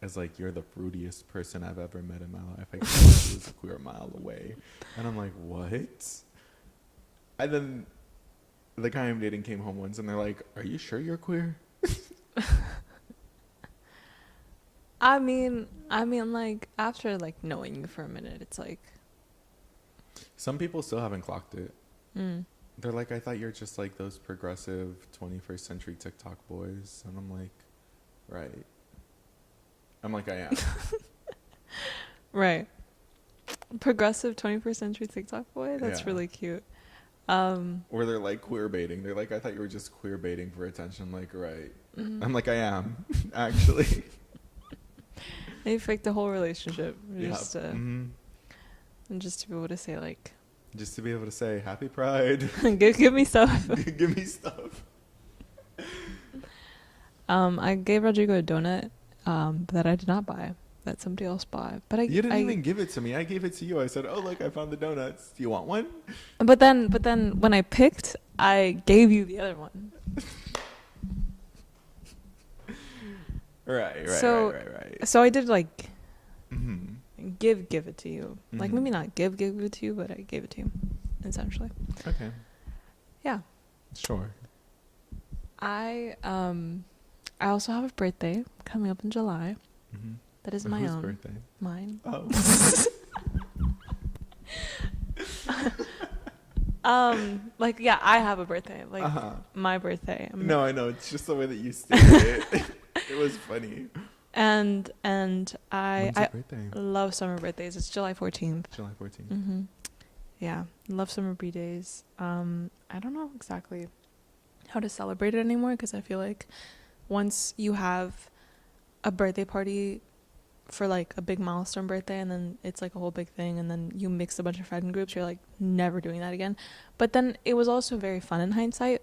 is like, you're the fruitiest person I've ever met in my life. I can't believe you was a queer mile away. And I'm like, what? And then the guy I'm dating came home once and they're like, are you sure you're queer? I mean, like after like knowing you for a minute, it's like Some people still haven't clocked it. They're like, I thought you're just like those progressive 21st century TikTok boys. And I'm like, right. I'm like, I am. right. Progressive 21st century TikTok boy. That's really cute. Or they're like queer baiting. They're like, I thought you were just queer baiting for attention. I'm like, right. I'm like, I am, actually. They faked the whole relationship just Yeah. and just to be able to say like, just to be able to say happy Pride. give me stuff. Give me stuff. I gave Rodrigo a donut that I did not buy, that somebody else bought. But You didn't even give it to me. I gave it to you. I said, oh, look, I found the donuts. Do you want one? But then when I picked, I gave you the other one. Right. So I did like give it to you. Like maybe not give it to you, but I gave it to you, essentially. Okay. Yeah. Sure. I also have a birthday coming up in July. That is my own birthday? Mine. Oh. Like yeah, I have a birthday. Like my birthday. No, I know. It's just the way that you stated it. It was funny. And I birthday? love summer birthdays. It's July 14th. July 14th. Yeah, love summer birthdays. I don't know exactly how to celebrate it anymore because I feel like once you have a birthday party for like a big milestone birthday and then it's like a whole big thing and then you mix a bunch of friend groups, you're like never doing that again. But then it was also very fun in hindsight.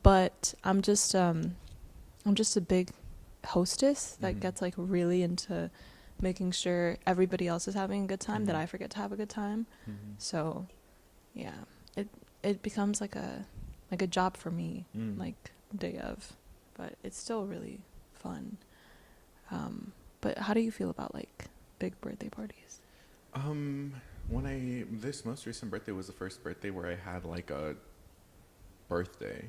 But I'm just a big hostess that gets like really into making sure everybody else is having a good time, that I forget to have a good time. So yeah, it becomes like a job for me, like day of, but it's still really fun. But how do you feel about like big birthday parties? This most recent birthday was the first birthday where I had like a birthday,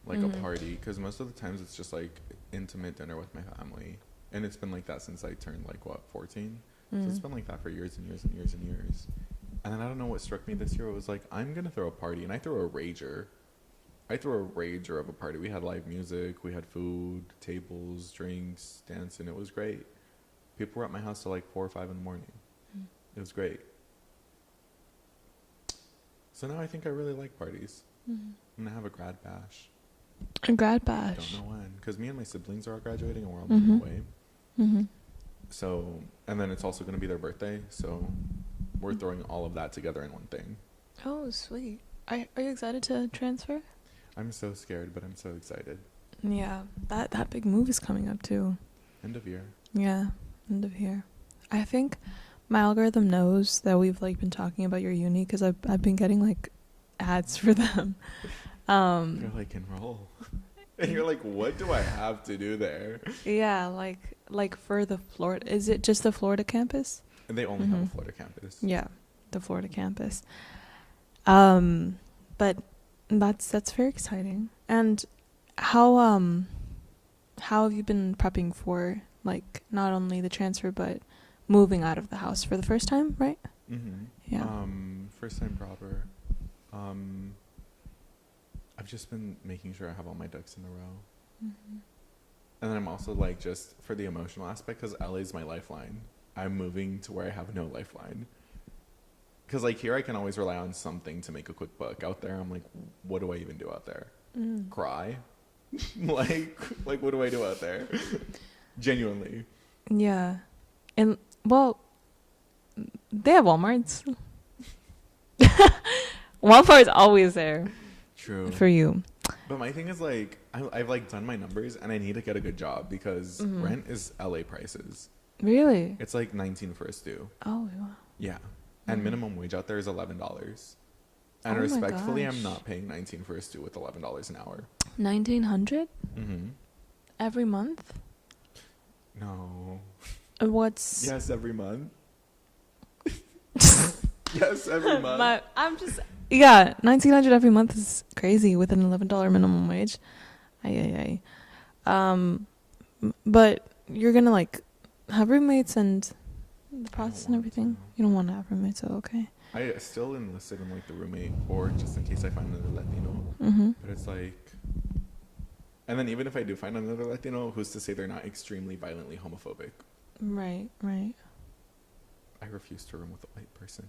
like a party, because most of the times it's just like intimate dinner with my family, and it's been like that since I turned like 14. So it's been like that for years and years and years and years. And then I don't know what struck me this year. It was like, I'm gonna throw a party, and I threw a rager. Of a party. We had live music, we had food, tables, drinks, dancing. It was great. People were at my house till like 4 or 5 in the morning. It was great. So now I think I really like parties. I'm gonna have a grad bash. A grad bash. Don't know when, because me and my siblings are all graduating and we're all moving away. So, and then it's also gonna be their birthday. So we're throwing all of that together in one thing. Oh, sweet. Are you excited to transfer? I'm so scared, but I'm so excited. Yeah, that big move is coming up too. End of year. Yeah, end of year. I think my algorithm knows that we've like been talking about your uni because I've been getting like ads for them. You're like, enroll. And you're like, what do I have to do there? Yeah, like for the Florida, is it just the Florida campus? And they only have a Florida campus. Yeah, the Florida campus. But that's very exciting. And how have you been prepping for like not only the transfer but moving out of the house for the first time, right? Mm-hmm. Yeah. First time proper. I've just been making sure I have all my ducks in a row. Mm-hmm. And then I'm also like, just for the emotional aspect, because LA's my lifeline. I'm moving to where I have no lifeline. Because like here I can always rely on something to make a quick buck. Out there I'm like, what do I even do out there? Cry? like what do I do out there? Genuinely. Yeah. And well, they have Walmarts. Walmart's always there. True. For you. But my thing is like, I've like done my numbers and I need to get a good job because rent is LA prices. Really? It's like $19 for a stew. Oh, wow. Yeah. And minimum wage out there is $11. And respectfully, I'm gosh. not paying $19 for a stew with $11 an hour. 1,900 Mm-hmm. every month? No. What's Yes, every month. Yes, every month. I'm just 1,900 every month is crazy with an $11 minimum wage. Ay. But you're gonna like have roommates and the process and everything. You don't want to have roommates, so okay. I still enlisted in like the roommate or just in case I find another Latino. Mm-hmm. But it's like, and then even if I do find another Latino, who's to say they're not extremely violently homophobic? Right. I refuse to room with a white person.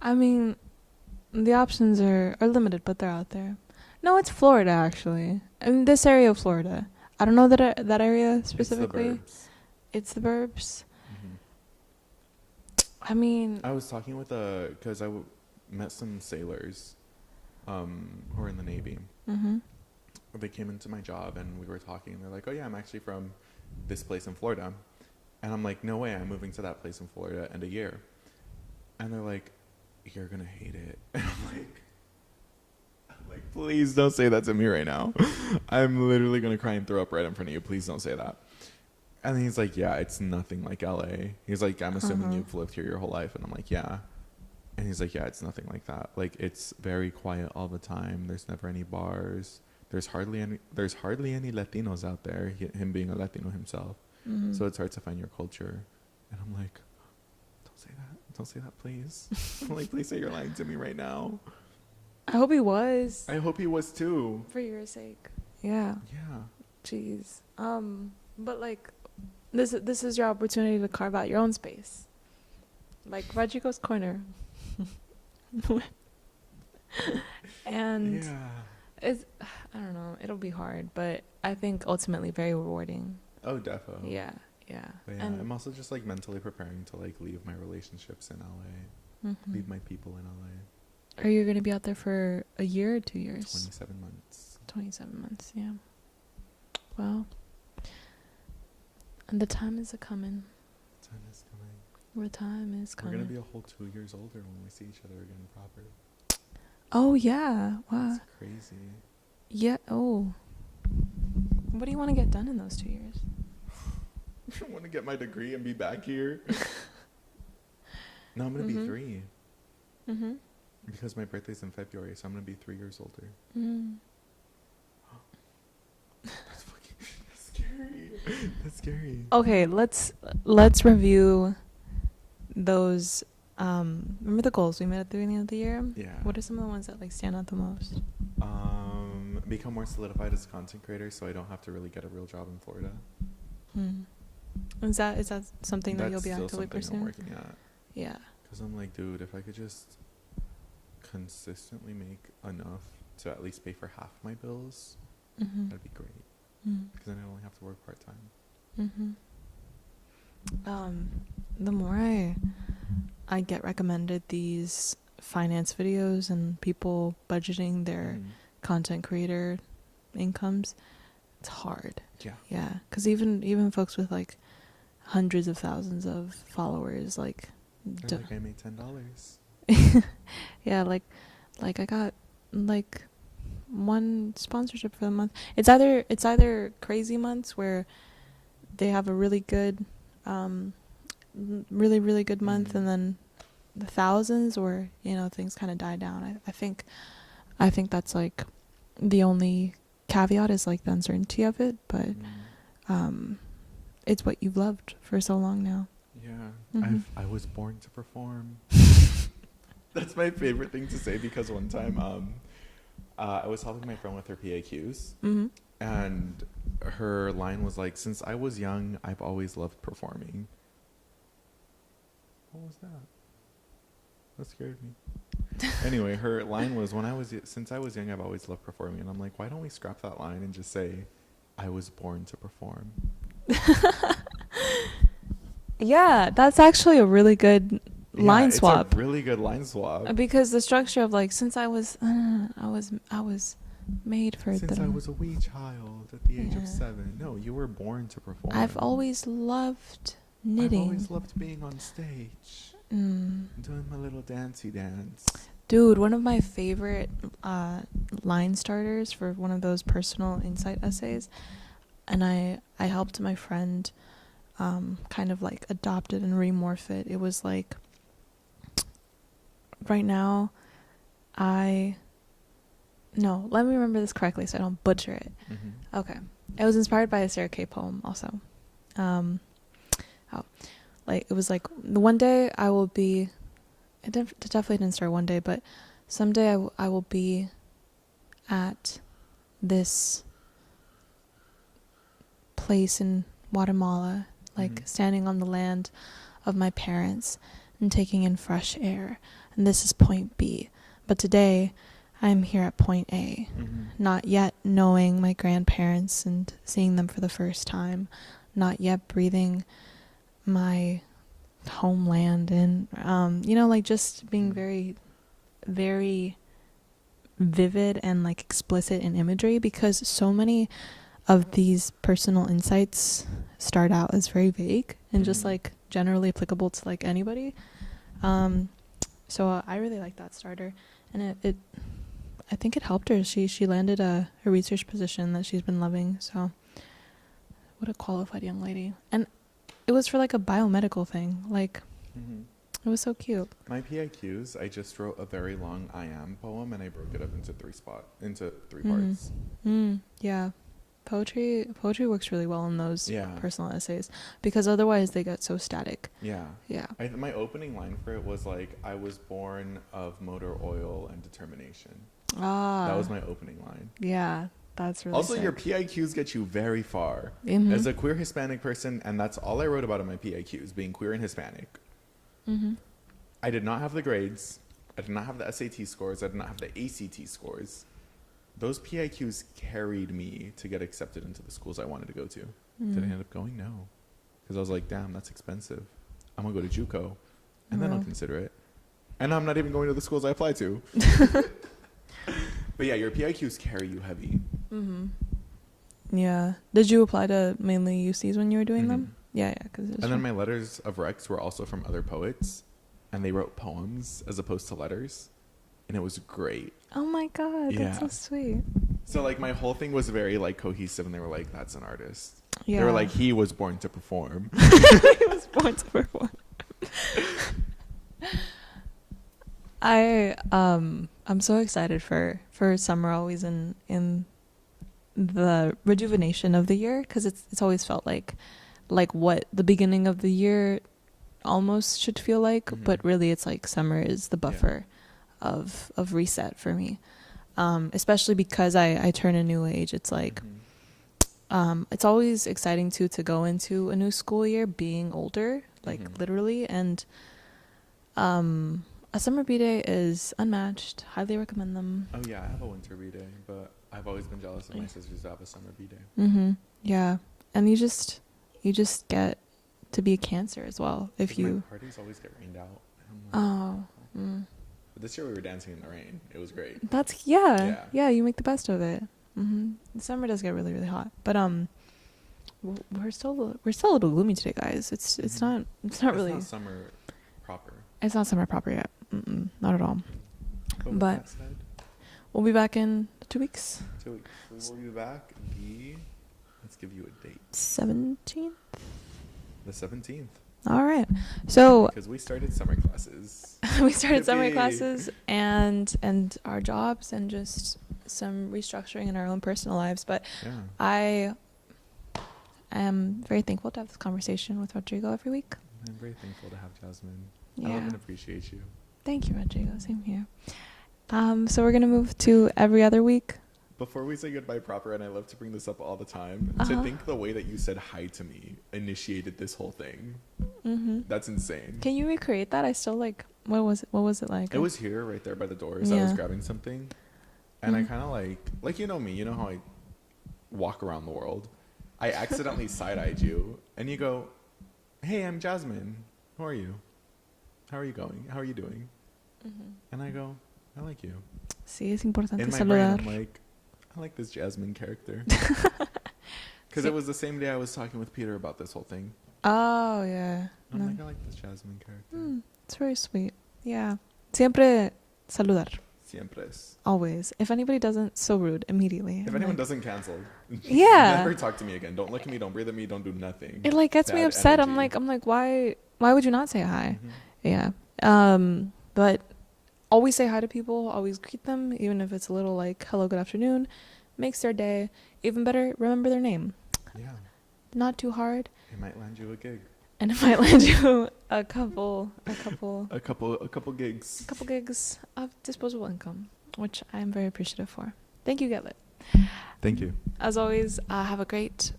I mean, the options are limited, but they're out there. No, it's Florida actually. I mean, this area of Florida. I don't know that area specifically. It's the burbs. I mean, I was talking with because met some sailors, who are in the Navy. Mm-hmm. They came into my job and we were talking. And they're like, "Oh yeah, I'm actually from this place in Florida," and I'm like, "No way, I'm moving to that place in Florida in a year." And they're like, "You're gonna hate it," and I'm like, "Please don't say that to me right now. I'm literally gonna cry and throw up right in front of you. Please don't say that." And he's like, "Yeah, it's nothing like LA." He's like, "I'm assuming you've lived here your whole life." And I'm like, "Yeah." And he's like, "Yeah, it's nothing like that. Like, it's very quiet all the time. There's never any bars. There's hardly any Latinos out there." Him being a Latino himself. Mm-hmm. So it's hard to find your culture. And I'm like, "Don't say that. Don't say that, please." I'm like, "Please say you're lying to me right now." I hope he was. I hope he was too. For your sake. Yeah. Yeah. Jeez. But like, this is your opportunity to carve out your own space. Like Rodrigo's corner. And yeah. it's, I don't know, it'll be hard, but I think ultimately very rewarding. Oh, defo. Yeah. But yeah, and I'm also just like mentally preparing to like leave my relationships in LA. Mm-hmm. Leave my people in LA. Are you going to be out there for a year or 2 years? 27 months. 27 months, yeah. Well, and the time is a-coming. Time is coming. The time is coming. We're going to be a whole 2 years older when we see each other again proper. Oh, yeah. Wow. That's crazy. Yeah. Oh. What do you want to get done in those 2 years? I want to get my degree and be back here. No, I'm going to be 3. Mm-hmm. Because my birthday's in February, so I'm going to be 3 years older. Mm. That's scary. That's scary. Okay, let's review those. Remember the goals we made at the beginning of the year? Yeah. What are some of the ones that like stand out the most? Become more solidified as a content creator, so I don't have to really get a real job in Florida. Is that something that you'll be That's actively still something pursuing? I'm working at. Yeah. Because I'm like, dude, if I could just consistently make enough to at least pay for half my bills, that'd be great. Because then I only have to work part-time. The more I get recommended these finance videos and people budgeting their Mhm. content creator incomes, it's hard. Yeah. Yeah, because even folks with like hundreds of thousands of followers, like, They're like, I made $10. yeah, like I got like one sponsorship for the month. It's either crazy months where they have a really good, really good month, Mhm. and then the thousands, or things kind of die down. I think that's like the only caveat is like the uncertainty of it, but it's what you've loved for so long now. Yeah. Mhm. I was born to perform. That's my favorite thing to say, because one time I was helping my friend with her PAQs, Mhm. and her line was like, since I was young, I've always loved performing. What was that? That scared me. Anyway, her line was, since I was young, I've always loved performing. And I'm like, why don't we scrap that line and just say, I was born to perform? Yeah, that's actually a really good line swap. It's a really good line swap. Because the structure of like, since I was made for Since the. I was a wee child at the age Yeah. of 7. No, you were born to perform. I've always loved knitting. I've always loved being on stage, doing my little dancey dance. Dude, one of my favorite line starters for one of those personal insight essays, and I helped my friend kind of like adopt it and remorph it. It was like, right now, no, let me remember this correctly so I don't butcher it. Mm-hmm. Okay. It was inspired by a Sarah Kay poem also. Like, it was like, one day I will be, it definitely didn't start one day, but someday I will be at this place in Guatemala, like standing on the land of my parents and taking in fresh air. And this is point B. But today I'm here at point A, not yet knowing my grandparents and seeing them for the first time, not yet breathing my homeland, and like just being very, very vivid and like explicit in imagery, because so many of these personal insights start out as very vague and just like generally applicable to like anybody. So I really like that starter, and it I think it helped her. She landed a research position that she's been loving. So what a qualified young lady. And it was for like a biomedical thing. Like, it was so cute. My PIQs, I just wrote a very long I am poem, and I broke it up into three parts. Yeah. Poetry works really well in those Yeah. personal essays, because otherwise they get so static. Yeah. Yeah. My opening line for it was like, I was born of motor oil and determination. That was my opening line. Yeah, that's really Also, sick. your PIQs get you very far. As a queer Hispanic person, and that's all I wrote about in my PIQs, being queer and Hispanic. I did not have the grades. I did not have the SAT scores. I did not have the ACT scores. Those PIQs carried me to get accepted into the schools I wanted to go to. Did I end up going? No. Because I was like, damn, that's expensive. I'm going to go to JUCO, and then I'll consider it. And I'm not even going to the schools I applied to. But yeah, your PIQs carry you heavy. Yeah. Did you apply to mainly UCs when you were doing them? Yeah. And then my letters of recs were also from other poets, and they wrote poems as opposed to letters, and it was great. Oh my god, that's so sweet. So like my whole thing was very like cohesive, and they were like, that's an artist. Yeah. They were like, he was born to perform. He was born to perform. I'm so excited for summer always in the rejuvenation of the year, because it's always felt like what the beginning of the year almost should feel like, but really it's like summer is the buffer of reset for me, especially because I turn a new age. It's like it's always exciting to go into a new school year being older, like literally, and a summer B-Day is unmatched. Highly recommend them. Oh yeah, I have a winter B-Day, but I've always been jealous of my sisters that have a summer B-Day. Yeah, and you just get to be a Cancer as well if you. My parties always get rained out. But this year we were dancing in the rain. It was great. That's Yeah. yeah. You make the best of it. The summer does get really really hot, but we're still a little gloomy today, guys. It's not really. It's not summer proper. It's not summer proper yet. Not at all. With But that said, we'll be back in 2 weeks. 2 weeks. We will be back. Let's give you a date. 17th. The 17th. All right. So Because we started summer classes. we started summer Yippee. classes and our jobs and just some restructuring in our own personal lives. But Yeah. I am very thankful to have this conversation with Rodrigo every week. I'm very thankful to have Jasmine. I Yeah. love and appreciate you. Thank you, Rodrigo. Same here. So we're gonna move to every other week. Before we say goodbye proper, and I love to bring this up all the time, Uh-huh. to think the way that you said hi to me initiated this whole thing. That's insane. Can you recreate that? I still like. What was it like? It was here, right there by the doors. I Yeah. was grabbing something, and I Mhm. kind of like you know me. You know how I walk around the world. I accidentally side-eyed you, and you go, "Hey, I'm Jasmine. Who are you? How are you going? How are you doing?" And I go, "I like you." Sí, es importante In my brain, saludar. I'm like, I like this Jasmine character. Because it was the same day I was talking with Peter about this whole thing. Oh yeah. I'm No. like, I like this Jasmine character. It's very sweet. Yeah. Siempre saludar. Siempre es. Always. If anybody doesn't, so rude immediately. If I'm anyone like- doesn't cancel, Yeah. never talk to me again. Don't look at me. Don't breathe at me. Don't do nothing. It like gets me Bad upset. energy. I'm like, why would you not say hi? Mhm. Yeah. But always say hi to people. Always greet them, even if it's a little like hello, good afternoon. Makes their day. Even better, remember their name. Yeah. Not too hard, It might land you a gig. and it might land you a couple A couple gigs. gigs of disposable income, which I am very appreciative for. Thank you, Getlit. Thank you. As always, have a great